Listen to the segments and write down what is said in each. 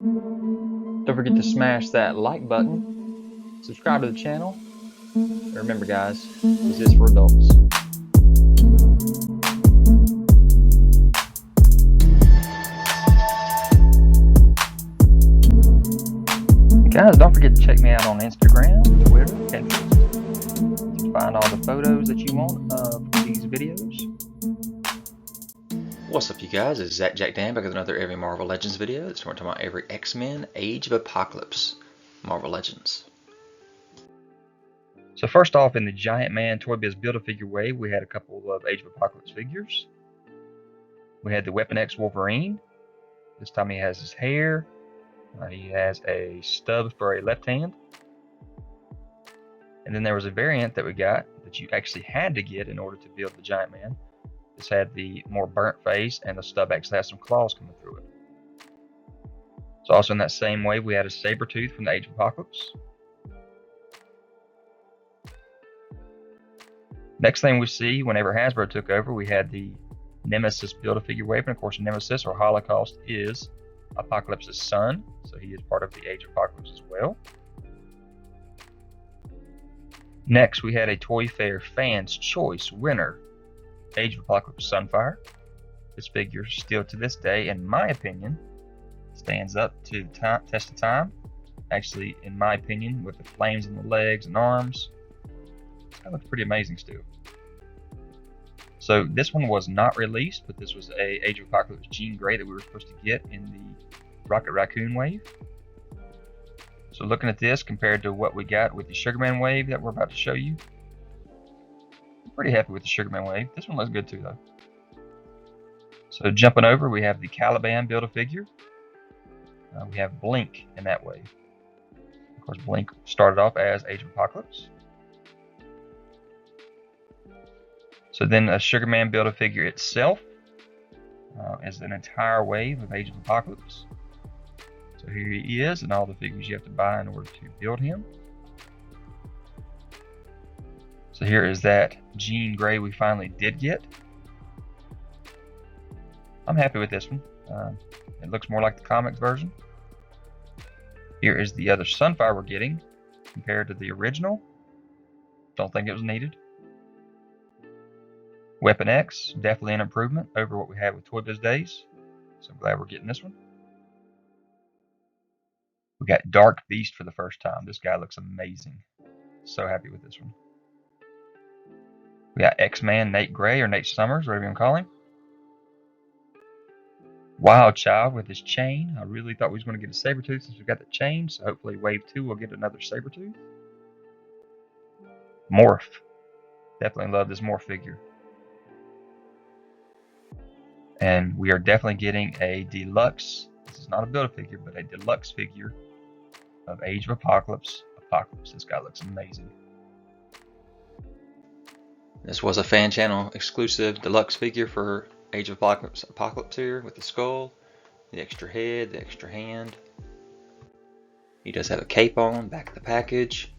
Don't forget to smash that like button, subscribe to the channel, and remember guys, this is for adults. Guys, don't forget to check me out on Instagram, Twitter, Pinterest to find all the photos that you want of these videos. What's up you guys, it's ZacJacDan back with another Every Marvel Legends video. This one we're talking about every X-Men Age of Apocalypse Marvel Legends. So first off, in the Giant Man Toybiz Build-A-Figure wave, we had a couple of Age of Apocalypse figures. We had the Weapon X Wolverine. This time he has his hair. He has a stub for a left hand. And then there was a variant that we got that you actually had to get in order to build the Giant Man. This had the more burnt face, and the stub actually has some claws coming through it. So also in that same wave, we had a Sabretooth from the Age of Apocalypse. Next thing we see, whenever Hasbro took over, we had the Nemesis Build-A-Figure wave. And of course, Nemesis or Holocaust is Apocalypse's son, so he is part of the Age of Apocalypse as well. Next, we had a Toy Fair Fans Choice winner, Age of Apocalypse Sunfire. This figure still to this day, in my opinion, stands up to test of time. Actually, in my opinion, with the flames on the legs and arms, that looks pretty amazing still. So this one was not released, but this was a Age of Apocalypse Jean Grey that we were supposed to get in the Rocket Raccoon wave. So looking at this compared to what we got with the Sugarman wave that we're about to show you, I'm pretty happy with the Sugarman wave. This one looks good too though. So jumping over, we have the Caliban Build-A-Figure. We have Blink in that wave. Of course, Blink started off as Age of Apocalypse. So then a Sugarman Build-A-Figure itself is an entire wave of Age of Apocalypse. So here he is, and all the figures you have to buy in order to build him. So here is that Jean Grey we finally did get. I'm happy with this one. It looks more like the comics version. Here is the other Sunfire we're getting compared to the original. Don't think it was needed. Weapon X, definitely an improvement over what we had with Toybiz days. So I'm glad we're getting this one. We got Dark Beast for the first time. This guy looks amazing. So happy with this one. We got X-Man Nate Gray, or Nate Summers, whatever you want to call him. Wild Child with his chain. I really thought we was going to get a Sabretooth since we got the chain, so hopefully wave 2 we'll get another Sabretooth. Morph. Definitely love this Morph figure. And we are definitely getting a deluxe, this is not a Build-A-Figure, but a deluxe figure of Age of Apocalypse. This guy looks amazing. This was a fan channel exclusive deluxe figure for Age of Apocalypse here, with the skull, the extra head, the extra hand. He does have a cape on, back of the package.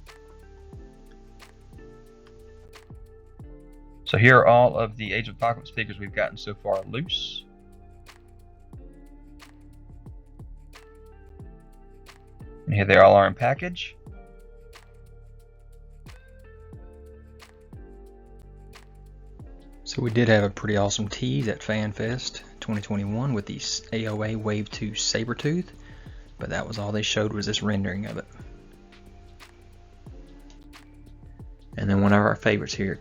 So here are all of the Age of Apocalypse figures we've gotten so far loose. And here they all are in package. So we did have a pretty awesome tease at FanFest 2021 with the AOA Wave 2 Sabretooth, but that was all they showed, was this rendering of it. And then one of our favorites here.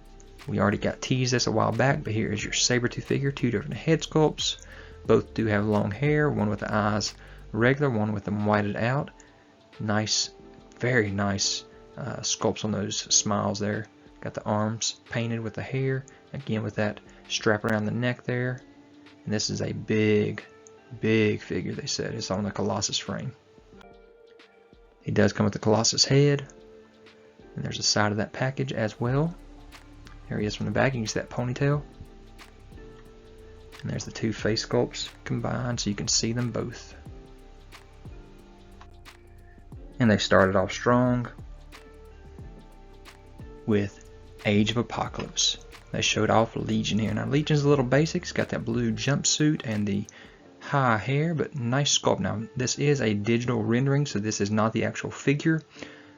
We already got teased this a while back, but here is your Sabretooth figure, two different head sculpts. Both do have long hair, one with the eyes regular, one with them whited out. Nice, very nice sculpts on those smiles there. Got the arms painted with the hair, again with that strap around the neck there. And this is a big, big figure, they said. It's on the Colossus frame. He does come with the Colossus head. And there's a side of that package as well. There he is from the back. You can see that ponytail. And there's the two face sculpts combined, so you can see them both. And they started off strong with Age of Apocalypse. They showed off Legion here. Now Legion's a little basic. It's got that blue jumpsuit and the high hair, but nice sculpt. Now, this is a digital rendering, so this is not the actual figure.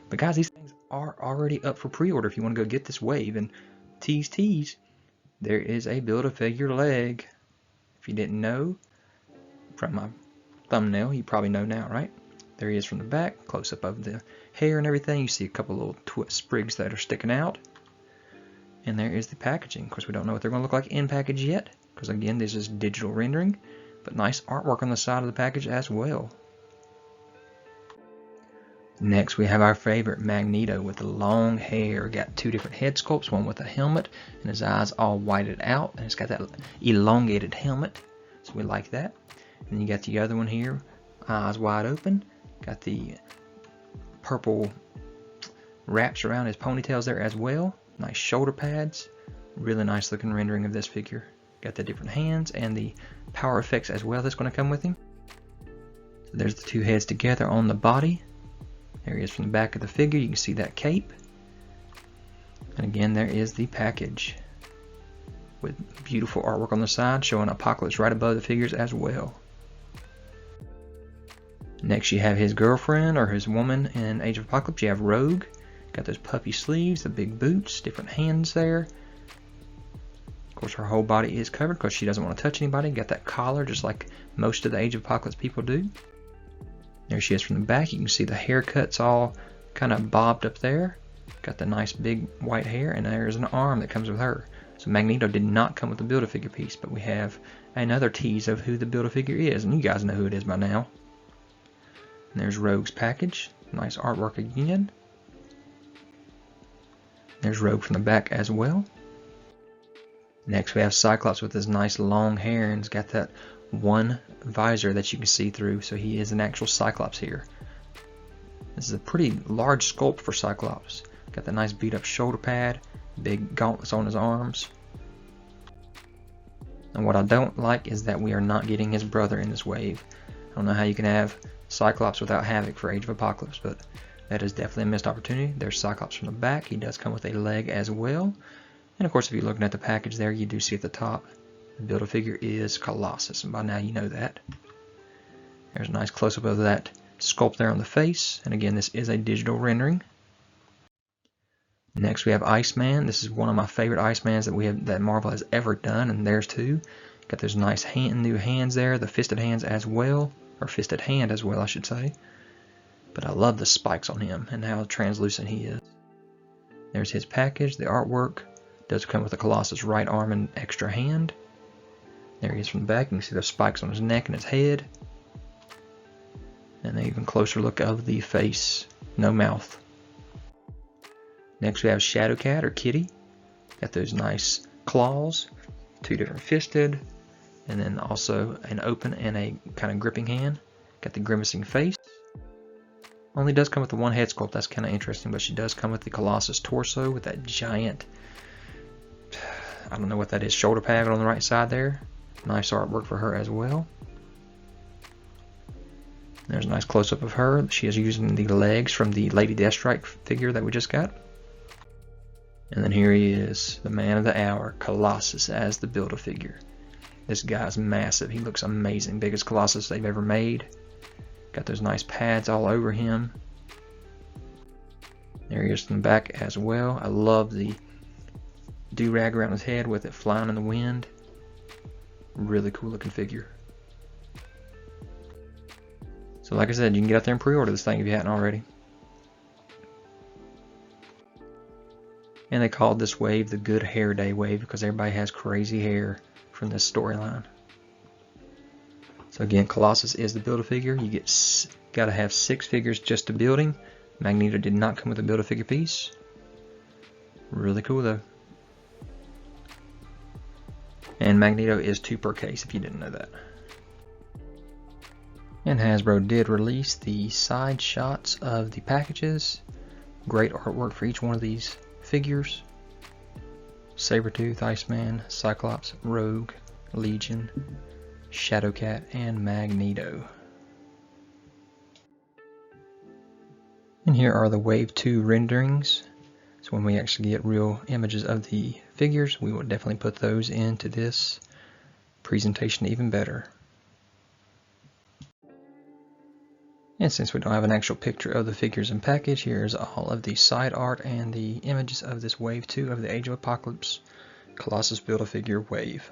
But guys, these things are already up for pre-order if you want to go get this wave. And tease, there is a Build-A-Figure leg. If you didn't know from my thumbnail, you probably know now, right? There he is from the back, close up of the hair and everything. You see a couple little sprigs that are sticking out. And there is the packaging. Of course, we don't know what they're going to look like in package yet, because again, this is digital rendering, but nice artwork on the side of the package as well. Next, we have our favorite Magneto with the long hair. Got two different head sculpts, one with a helmet and his eyes all whited out, and it's got that elongated helmet, so we like that. And you got the other one here, eyes wide open. Got the purple wraps around his ponytails there as well. Nice shoulder pads. Really nice looking rendering of this figure. Got the different hands and the power effects as well that's going to come with him. So there's the two heads together on the body. There he is from the back of the figure. You can see that cape. And again, there is the package with beautiful artwork on the side showing Apocalypse right above the figures as well. Next, you have his girlfriend or his woman in Age of Apocalypse. You have Rogue. Got those puffy sleeves, the big boots, different hands there. Of course, her whole body is covered because she doesn't want to touch anybody. Got that collar just like most of the Age of Apocalypse people do. There she is from the back. You can see the haircut's all kind of bobbed up there. Got the nice big white hair, and there's an arm that comes with her. So Magneto did not come with the Build-A-Figure piece, but we have another tease of who the Build-A-Figure is, and you guys know who it is by now. And there's Rogue's package. Nice artwork again. There's Rogue from the back as well. Next we have Cyclops with his nice long hair, and he's got that one visor that you can see through, so he is an actual Cyclops here. This is a pretty large sculpt for Cyclops. Got the nice beat up shoulder pad, big gauntlets on his arms. And what I don't like is that we are not getting his brother in this wave. I don't know how you can have Cyclops without Havoc for Age of Apocalypse, but that is definitely a missed opportunity. There's Cyclops from the back. He does come with a leg as well. And of course, if you're looking at the package there, you do see at the top, the Build-A-Figure is Colossus, and by now you know that. There's a nice close-up of that sculpt there on the face, and again, this is a digital rendering. Next we have Iceman. This is one of my favorite Icemans that Marvel has ever done, and there's two. Got those nice new hands there, the fisted hands as well, or fisted hand as well, I should say. But I love the spikes on him and how translucent he is. There's his package. The artwork does come with a Colossus right arm and extra hand. There he is from the back. You can see the spikes on his neck and his head. And an even closer look of the face. No mouth. Next we have Shadowcat or Kitty. Got those nice claws. Two different fisted. And then also an open and a kind of gripping hand. Got the grimacing face. Only does come with the one head sculpt. That's kind of interesting. But she does come with the Colossus torso with that giant, I don't know what that is, shoulder pad on the right side there. Nice artwork for her as well. There's a nice close-up of her. She is using the legs from the Lady Deathstrike figure that we just got. And then here he is, the man of the hour, Colossus as the Build-A-Figure. This guy's massive. He looks amazing. Biggest Colossus they've ever made. Got those nice pads all over him. There he is from the back as well. I love the do-rag around his head with it flying in the wind. Really cool looking figure. So like I said, you can get out there and pre-order this thing if you hadn't already. And they called this wave the Good Hair Day wave because everybody has crazy hair from this storyline. So again, Colossus is the Build-A-Figure. You gotta have 6 figures just to build him. Magneto did not come with a Build-A-Figure piece. Really cool though. And Magneto is 2 per case if you didn't know that. And Hasbro did release the side shots of the packages. Great artwork for each one of these figures. Sabretooth, Iceman, Cyclops, Rogue, Legion, Shadowcat, and Magneto. And here are the Wave 2 renderings. So when we actually get real images of the figures, we will definitely put those into this presentation even better. And since we don't have an actual picture of the figures in package, here's all of the side art and the images of this Wave 2 of the Age of Apocalypse Colossus Build-A-Figure Wave.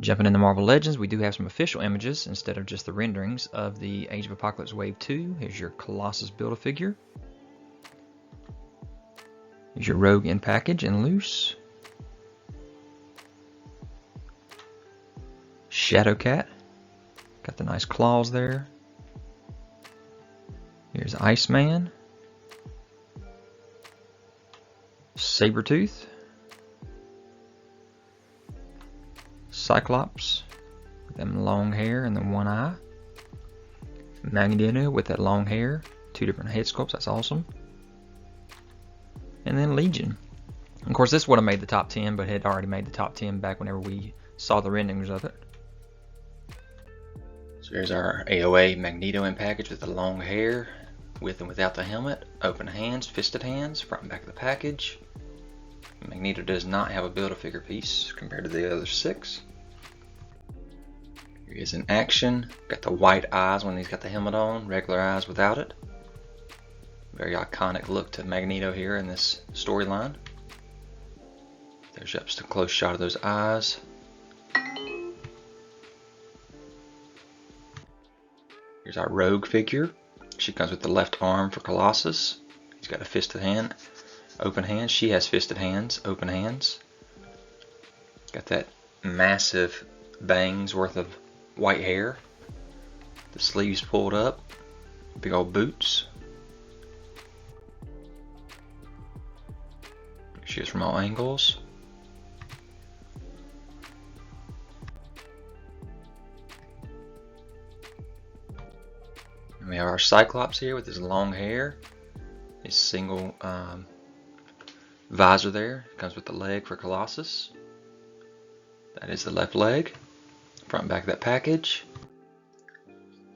Jumping into Marvel Legends, we do have some official images instead of just the renderings of the Age of Apocalypse Wave 2. Here's your Colossus Build-A-Figure. Here's your Rogue in package and loose. Shadowcat. Got the nice claws there. Here's Iceman. Sabretooth. Cyclops with them long hair and the one eye. Magneto with that long hair. 2 different head sculpts, that's awesome. And then Legion. Of course, this would have made the top 10, but had already made the top 10 back whenever we saw the renderings of it. So here's our AOA Magneto in package with the long hair, with and without the helmet, open hands, fisted hands, front and back of the package. Magneto does not have a Build-A-Figure piece compared to the other 6. Here he is in action. Got the white eyes when he's got the helmet on, regular eyes without it. Very iconic look to Magneto here in this storyline. There's just a close shot of those eyes. Here's our Rogue figure. She comes with the left arm for Colossus. He's got a fisted hand, open hands. She has fisted hands, open hands. Got that massive bangs worth of white hair. The sleeves pulled up. Big old boots. She is from all angles. And we have our Cyclops here with his long hair, his single visor there. Comes with the leg for Colossus. That is the left leg. Front and back of that package.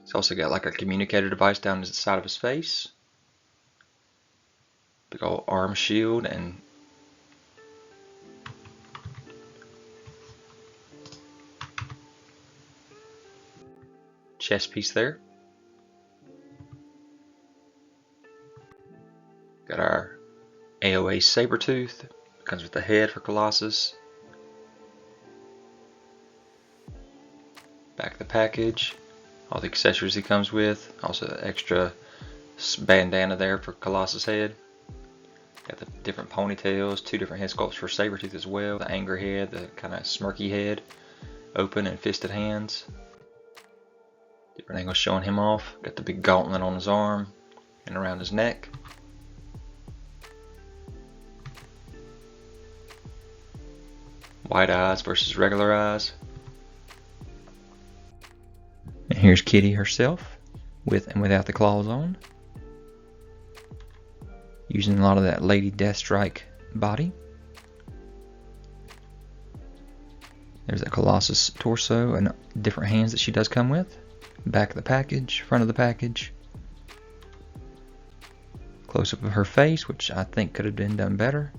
He's also got like a communicator device down the side of his face. Big old arm shield and chest piece there. Got our AOA Sabretooth. Comes with the head for Colossus. Back of the package. All the accessories he comes with. Also the extra bandana there for Colossus' head. Got the different ponytails. 2 different head sculpts for Sabretooth as well. The anger head, the kind of smirky head. Open and fisted hands. Different angles showing him off. Got the big gauntlet on his arm and around his neck. White eyes versus regular eyes. And here's Kitty herself, with and without the claws on. Using a lot of that Lady Deathstrike body. There's that Colossus torso and different hands that she does come with. Back of the package, front of the package. Close up of her face, which I think could have been done better.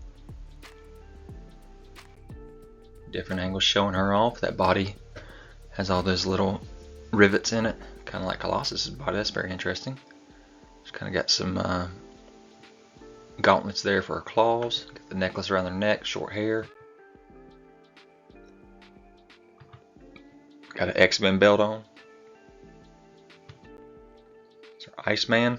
Different angles showing her off. That body has all those little rivets in it, kind of like Colossus' body. That's very interesting. Just kind of got some gauntlets there for her claws. Got the necklace around their neck, short hair. Got an X-Men belt on. It's our Iceman.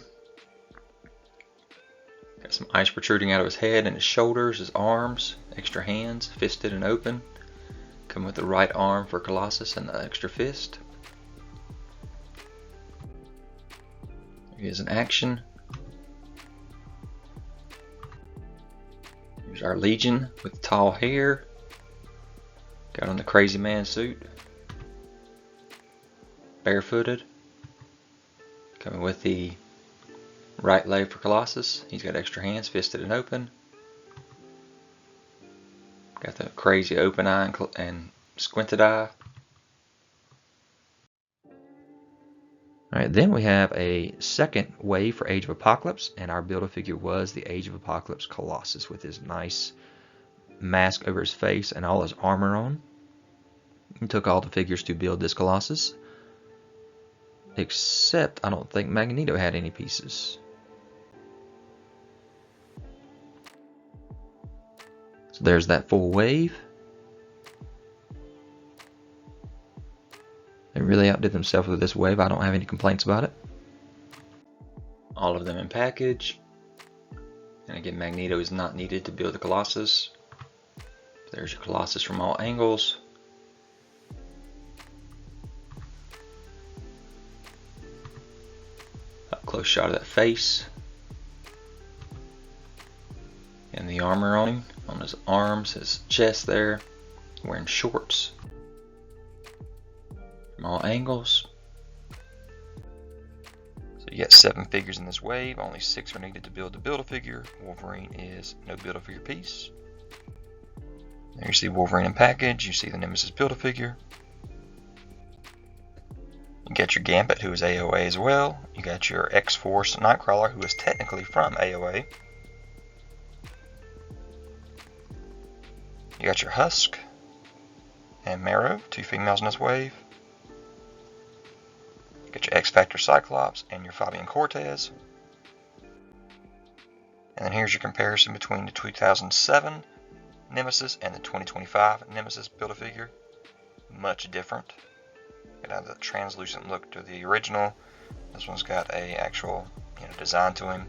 Got some ice protruding out of his head and his shoulders, his arms, extra hands, fisted and open. Come with the right arm for Colossus and the extra fist. Here he is in action. Here's our Legion with tall hair. Got on the crazy man suit. Barefooted. Coming with the right leg for Colossus. He's got extra hands, fisted and open. Got the crazy open eye and squinted eye. Alright, then we have a second wave for Age of Apocalypse, and our Build-A-Figure was the Age of Apocalypse Colossus with his nice mask over his face and all his armor on. We took all the figures to build this Colossus. except I don't think Magneto had any pieces. So there's that full wave. They really outdid themselves with this wave. I don't have any complaints about it. All of them in package. And again, Magneto is not needed to build the Colossus. There's your Colossus from all angles. Up close shot of that face. And the armor on him, on his arms, his chest there. Wearing shorts. From all angles. So you got 7 figures in this wave, only 6 are needed to build the Build-A-Figure. Wolverine is no Build-A-Figure piece. There you see Wolverine in package, you see the Nemesis Build-A-Figure. You got your Gambit, who is AOA as well. You got your X-Force Nightcrawler, who is technically from AOA. You got your Husk and Marrow, 2 females in this wave. You got your X-Factor Cyclops and your Fabian Cortez. And then here's your comparison between the 2007 Nemesis and the 2025 Nemesis Build-A-Figure. Much different. Got the translucent look to the original. This one's got a actual design to him.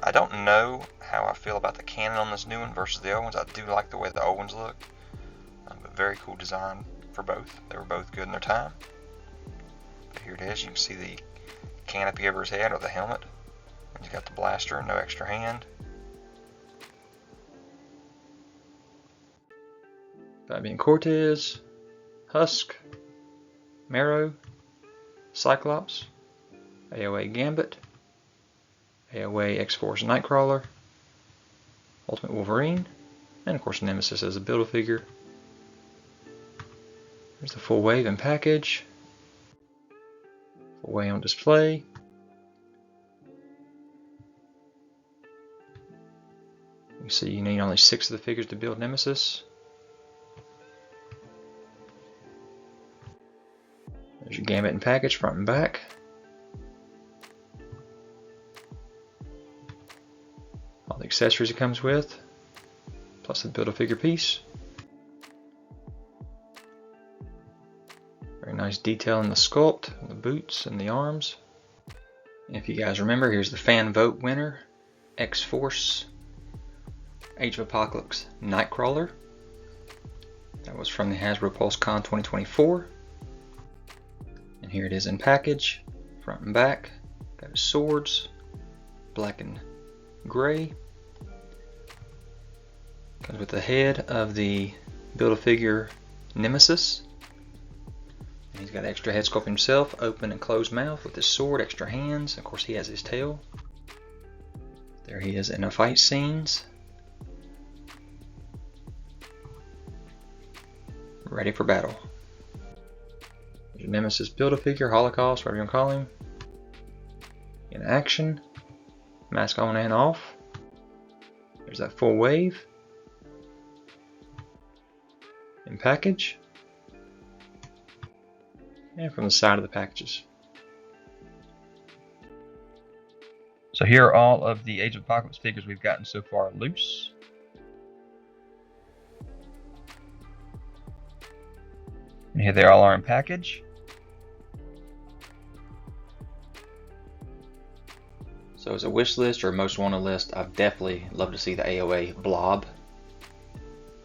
I don't know how I feel about the cannon on this new one versus the old ones. I do like the way the old ones look. But very cool design for both. They were both good in their time. But here it is. You can see the canopy over his head or the helmet. And he's got the blaster, no extra hand. Fabian Cortez, Husk, Marrow, Cyclops, AOA Gambit, AOA X-Force Nightcrawler, Ultimate Wolverine, and of course Nemesis as a Build-A-Figure. There's the full wave and package. Full wave on display. You see you need only 6 of the figures to build Nemesis. There's your Gambit and package, front and back. All the accessories it comes with, plus the Build-A-Figure piece. Very nice detail in the sculpt, the boots and the arms. And if you guys remember, here's the fan vote winner, X-Force Age of Apocalypse Nightcrawler. That was from the Hasbro PulseCon 2024. And here it is in package, front and back. Got his swords, black and gray. Comes with the head of the Build-A-Figure Nemesis. And he's got extra head sculpt himself, open and closed mouth with his sword, extra hands. Of course he has his tail. There he is in the fight scenes. Ready for battle. There's your Nemesis Build-A-Figure, Holocaust, whatever you want to call him. In action. Mask on and off. There's that full wave. In package. And from the side of the packages. So here are all of the Age of Apocalypse figures we've gotten so far loose. And here they all are in package. So as a wish list or most wanted list, I'd definitely love to see the AOA Blob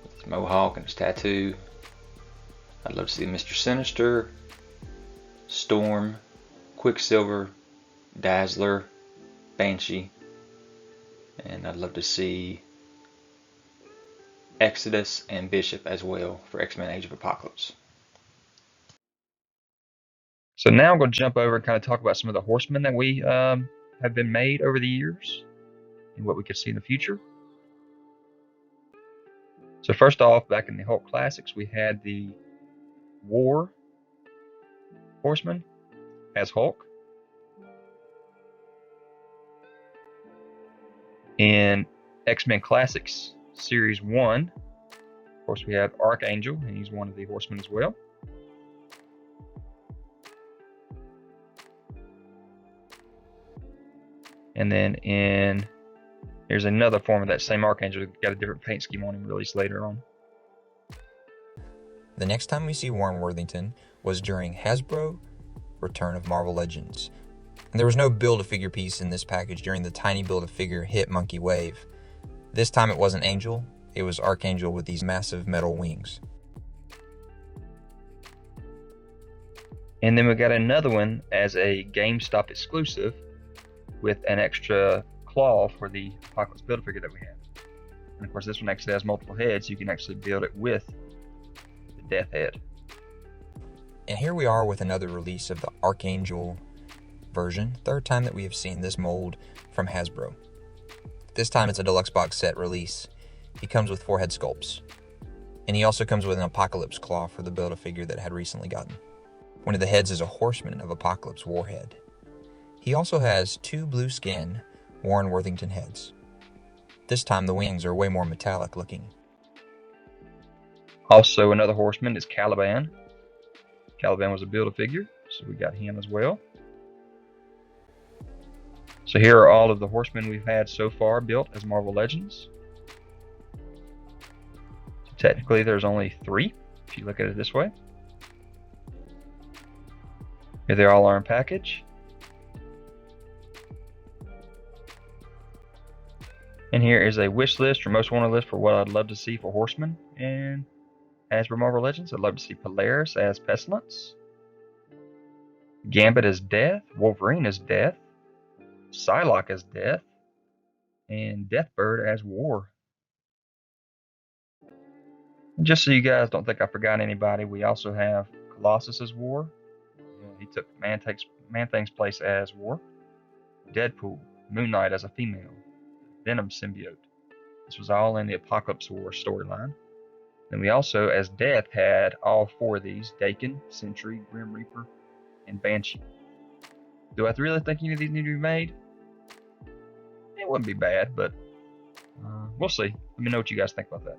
with his mohawk and his tattoo. I'd love to see Mr. Sinister, Storm, Quicksilver, Dazzler, Banshee, and I'd love to see Exodus and Bishop as well for X-Men Age of Apocalypse. So now I'm going to jump over and kind of talk about some of the Horsemen that we have been made over the years and what we could see in the future. So first off, back in the Hulk Classics, we had the War Horseman as Hulk. In X-Men Classics Series 1, of course, we have Archangel, and he's one of the Horsemen as well. And then here's another form of that same Archangel. Got a different paint scheme on him, released later on. The next time we see Warren Worthington was during Hasbro Return of Marvel Legends. And there was no Build-A-Figure piece in this package during the tiny Build-A-Figure hit monkey wave. This time it wasn't Angel, it was Archangel with these massive metal wings. And then we got another one as a GameStop exclusive with an extra claw for the Apocalypse Build-A-Figure that we have. And of course this one actually has multiple heads, you can actually build it with the Death Head. And here we are with another release of the Archangel version, third time that we have seen this mold from Hasbro. This time it's a deluxe box set release. He comes with 4 head sculpts. And he also comes with an Apocalypse claw for the Build-A-Figure that had recently gotten. One of the heads is a Horsemen of Apocalypse warhead. He also has 2 blue skin Warren Worthington heads. This time the wings are way more metallic looking. Also another Horseman is Caliban. Caliban was a Build-A-Figure, so we got him as well. So here are all of the Horsemen we've had so far built as Marvel Legends. So technically there's only 3, if you look at it this way. Here they all are in package. And here is a wish list or most wanted list for what I'd love to see for Horsemen and Hasbro Marvel Legends. I'd love to see Polaris as Pestilence, Gambit as Death, Wolverine as Death, Psylocke as Death, and Deathbird as War. And just so you guys don't think I forgot anybody, we also have Colossus as War. He took Man-Thing's place as War. Deadpool, Moon Knight as a female, Venom symbiote. This was all in the Apocalypse War storyline. Then we also, as Death, had all 4 of these: Daken, Sentry, Grim Reaper, and Banshee. Do I really think any of these need to be made? It wouldn't be bad, but we'll see. Let me know what you guys think about that.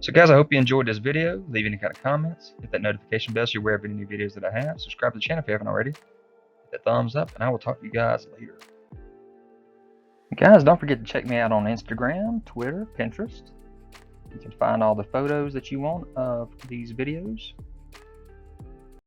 So guys, I hope you enjoyed this video. Leave any kind of comments. Hit that notification bell so you're aware of any new videos that I have. Subscribe to the channel if you haven't already. Hit that thumbs up, and I will talk to you guys later. Guys, don't forget to check me out on Instagram, Twitter, Pinterest. You can find all the photos that you want of these videos.